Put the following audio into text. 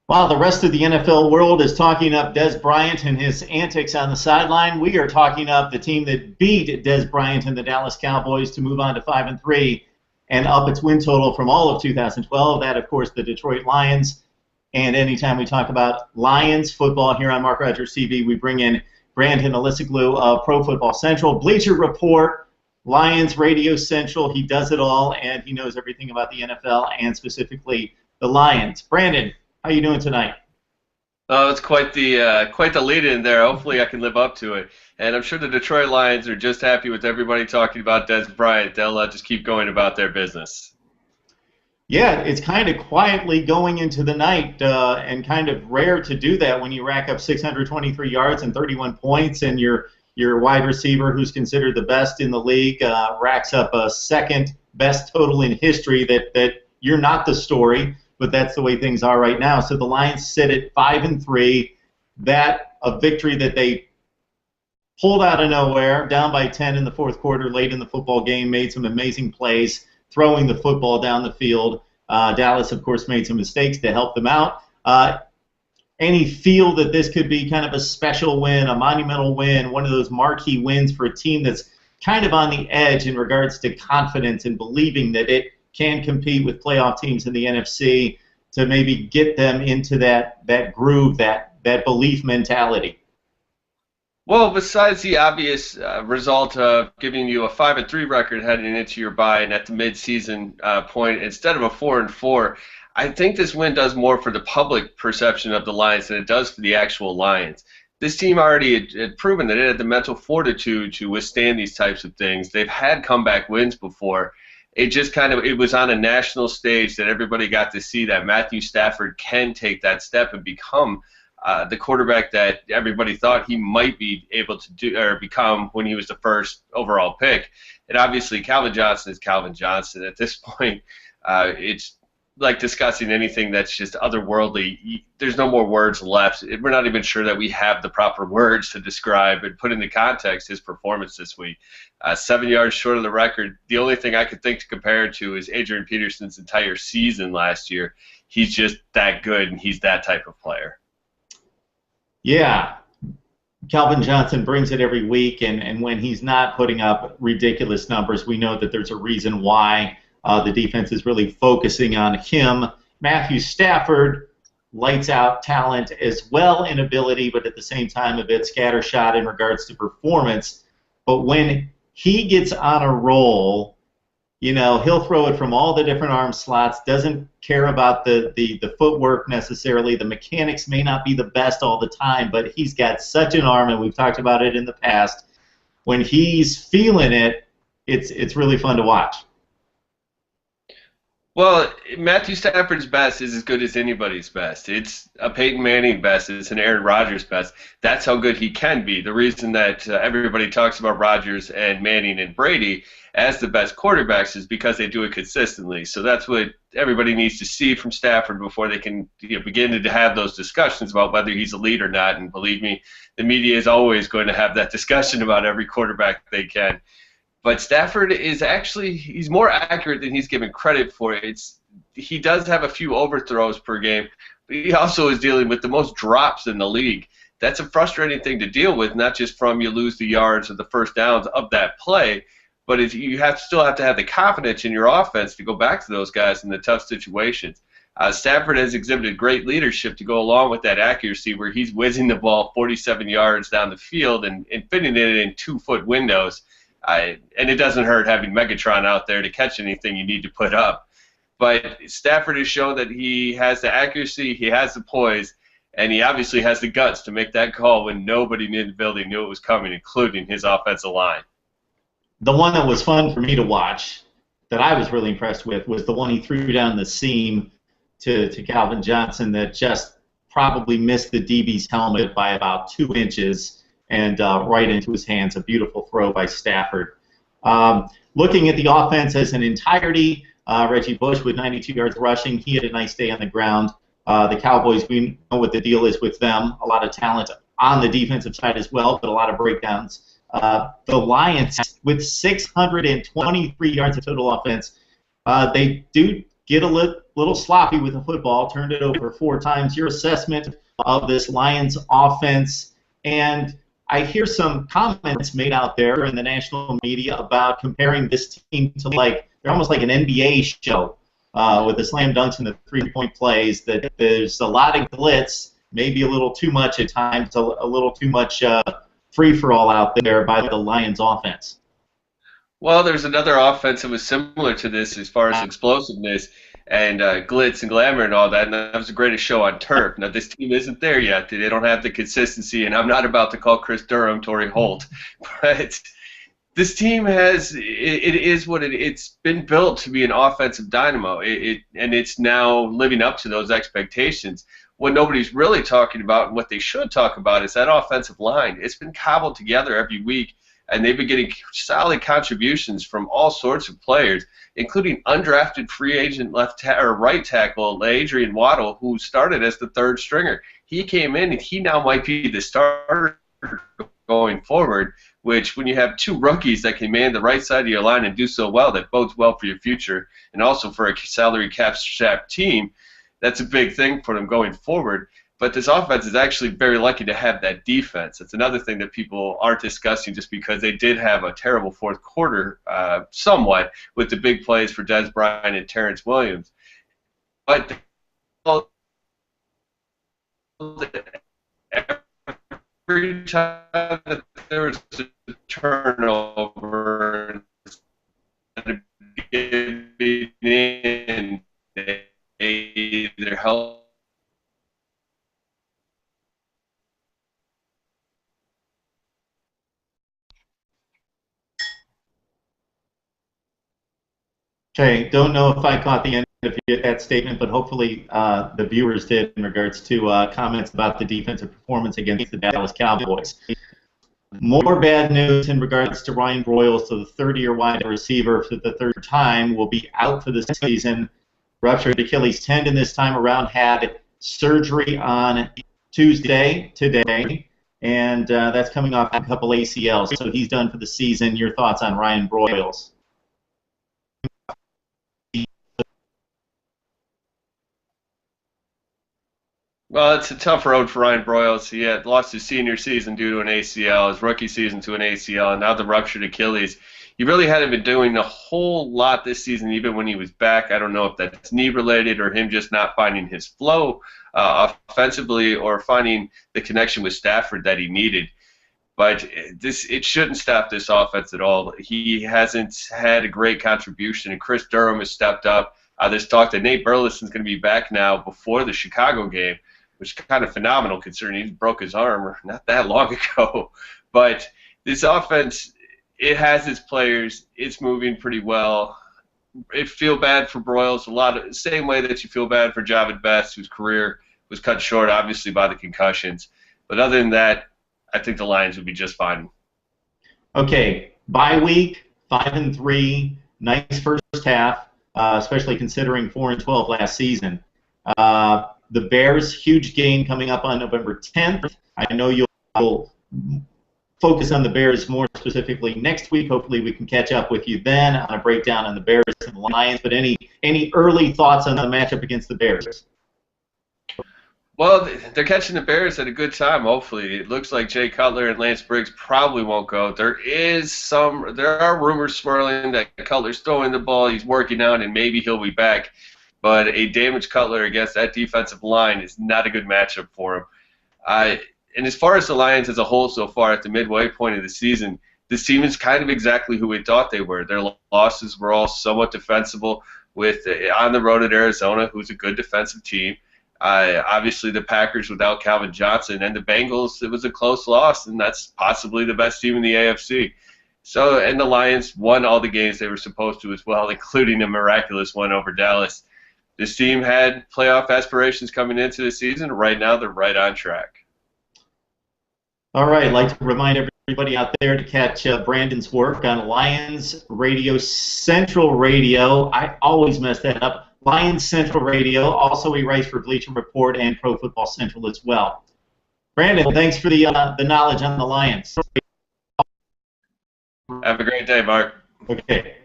While the rest of the NFL world is talking up Dez Bryant and his antics on the sideline, we are talking up the team that beat Dez Bryant and the Dallas Cowboys to move on to 5-3 and up its win total from all of 2012. That, of course, the Detroit Lions. And anytime we talk about Lions football here on Mark Rogers TV, we bring in Brandon Alisoglu of Pro Football Central, Bleacher Report, Lions Radio Central. He does it all, and he knows everything about the NFL and specifically the Lions. Brandon, how you doing tonight? Oh, it's quite the lead in there. Hopefully I can live up to it. And I'm sure the Detroit Lions are just happy with everybody talking about Dez Bryant. They'll just keep going about their business. Yeah, it's kind of quietly going into the night and kind of rare to do that when you rack up 623 yards and 31 points and your wide receiver, who's considered the best in the league, racks up a second best total in history. That you're not the story, but that's the way things are right now. So the Lions sit at 5-3. That a victory that they pulled out of nowhere, down by 10 in the fourth quarter, late in the football game, made some amazing plays, throwing the football down the field. Dallas, of course, made some mistakes to help them out. Any feel that this could be kind of a special win, a monumental win, one of those marquee wins for a team that's kind of on the edge in regards to confidence and believing that it can compete with playoff teams in the NFC to maybe get them into that groove, that belief mentality? Well, besides the obvious result of giving you a 5-3 record heading into your bye and at the mid-season point instead of a 4-4, I think this win does more for the public perception of the Lions than it does for the actual Lions. This team already had proven that it had the mental fortitude to withstand these types of things. They've had comeback wins before. It just it was on a national stage that everybody got to see that Matthew Stafford can take that step and become the quarterback that everybody thought he might be able to do or become when he was the first overall pick. And obviously, Calvin Johnson is Calvin Johnson. At this point, it's like discussing anything that's just otherworldly. There's no more words left. We're not even sure that we have the proper words to describe and put into context his performance this week. 7 yards short of the record. The only thing I could think to compare it to is Adrian Peterson's entire season last year. He's just that good, and he's that type of player. Yeah, Calvin Johnson brings it every week, and when he's not putting up ridiculous numbers, we know that there's a reason why the defense is really focusing on him. Matthew Stafford, lights out talent as well in ability, but at the same time a bit scattershot in regards to performance. But when he gets on a roll, you know, he'll throw it from all the different arm slots, doesn't care about the footwork necessarily. The mechanics may not be the best all the time, but he's got such an arm, and we've talked about it in the past. When he's feeling it, it's really fun to watch. Well, Matthew Stafford's best is as good as anybody's best. It's a Peyton Manning best. It's an Aaron Rodgers best. That's how good he can be. The reason that everybody talks about Rodgers and Manning and Brady as the best quarterbacks is because they do it consistently. So that's what everybody needs to see from Stafford before they can begin to have those discussions about whether he's elite or not. And believe me, the media is always going to have that discussion about every quarterback they can. But Stafford is he's more accurate than he's given credit for. He does have a few overthrows per game, but he also is dealing with the most drops in the league. That's a frustrating thing to deal with, not just from you lose the yards or the first downs of that play, but you still have to have the confidence in your offense to go back to those guys in the tough situations. Stafford has exhibited great leadership to go along with that accuracy where he's whizzing the ball 47 yards down the field and fitting it in 2-foot windows. And it doesn't hurt having Megatron out there to catch anything you need to put up. But Stafford has shown that he has the accuracy, he has the poise, and he obviously has the guts to make that call when nobody in the building knew it was coming, including his offensive line. The one that was fun for me to watch, that I was really impressed with, was the one he threw down the seam to Calvin Johnson that just probably missed the DB's helmet by about 2 inches. And right into his hands, a beautiful throw by Stafford. Looking at the offense as an entirety, Reggie Bush with 92 yards rushing, he had a nice day on the ground. The Cowboys, we know what the deal is with them. A lot of talent on the defensive side as well, but a lot of breakdowns. The Lions, with 623 yards of total offense, they do get a little sloppy with the football, turned it over 4 times. Your assessment of this Lions offense, and I hear some comments made out there in the national media about comparing this team to they're almost like an NBA show with the slam dunks and the 3-point plays, that there's a lot of glitz, maybe a little too much at times, a little too much free-for-all out there by the Lions offense. Well, there's another offense that was similar to this as far as explosiveness and glitz and glamour and all that, and that was the greatest show on turf. Now, this team isn't there yet. They don't have the consistency, and I'm not about to call Chris Durham Torrey Holt, but this team has, it is what it's been built to be an offensive dynamo, and it's now living up to those expectations. What nobody's really talking about and what they should talk about is that offensive line. It's been cobbled together every week, and they've been getting solid contributions from all sorts of players, including undrafted free agent right tackle Adrian Waddle, who started as the 3rd stringer. He came in, and he now might be the starter going forward, which when you have 2 rookies that can man the right side of your line and do so well, that bodes well for your future, and also for a salary cap-strapped team. That's a big thing for them going forward. But this offense is actually very lucky to have that defense. It's another thing that people aren't discussing, just because they did have a terrible 4th quarter somewhat with the big plays for Des Bryant and Terrence Williams. But every time that there was a turnover, instead of giving in, they either helped. Okay, don't know if I caught the end of that statement, but hopefully the viewers did, in regards to comments about the defensive performance against the Dallas Cowboys. More bad news in regards to Ryan Broyles, so the 30-year wide receiver for the 3rd time will be out for the season. Ruptured Achilles tendon this time around, had surgery on Tuesday, today, and that's coming off a couple ACLs, so he's done for the season. Your thoughts on Ryan Broyles? Well, it's a tough road for Ryan Broyles. He had lost his senior season due to an ACL, his rookie season to an ACL, and now the ruptured Achilles. He really hadn't been doing a whole lot this season, even when he was back. I don't know if that's knee-related or him just not finding his flow offensively, or finding the connection with Stafford that he needed. But it shouldn't stop this offense at all. He hasn't had a great contribution, and Chris Durham has stepped up. There's talk that Nate Burleson's going to be back now before the Chicago game, which is kind of phenomenal considering he broke his arm not that long ago. But this offense, it has its players. It's moving pretty well. I feel bad for Broyles same way that you feel bad for Javid Best, whose career was cut short, obviously, by the concussions. But other than that, I think the Lions would be just fine. Okay, bye week, 5-3, nice first half, especially considering 4-12 last season. The Bears, huge game coming up on November 10th. I know you'll focus on the Bears more specifically next week. Hopefully we can catch up with you then on a breakdown on the Bears and the Lions. But any early thoughts on the matchup against the Bears? Well, they're catching the Bears at a good time, hopefully. It looks like Jay Cutler and Lance Briggs probably won't go. There are rumors swirling that Cutler's throwing the ball, he's working out, and maybe he'll be back. But a damaged Cutler against that defensive line is not a good matchup for him. And as far as the Lions as a whole so far at the midway point of the season, this team is kind of exactly who we thought they were. Their losses were all somewhat defensible, with on the road at Arizona, who's a good defensive team. Obviously, the Packers without Calvin Johnson, and the Bengals, it was a close loss, and that's possibly the best team in the AFC. So, and the Lions won all the games they were supposed to as well, including a miraculous one over Dallas. This team had playoff aspirations coming into the season. Right now, they're right on track. All right, I'd like to remind everybody out there to catch Brandon's work on Lions Radio Central Radio. I always mess that up. Lions Central Radio. Also, he writes for Bleacher Report and Pro Football Central as well. Brandon, thanks for the knowledge on the Lions. Have a great day, Mark. Okay.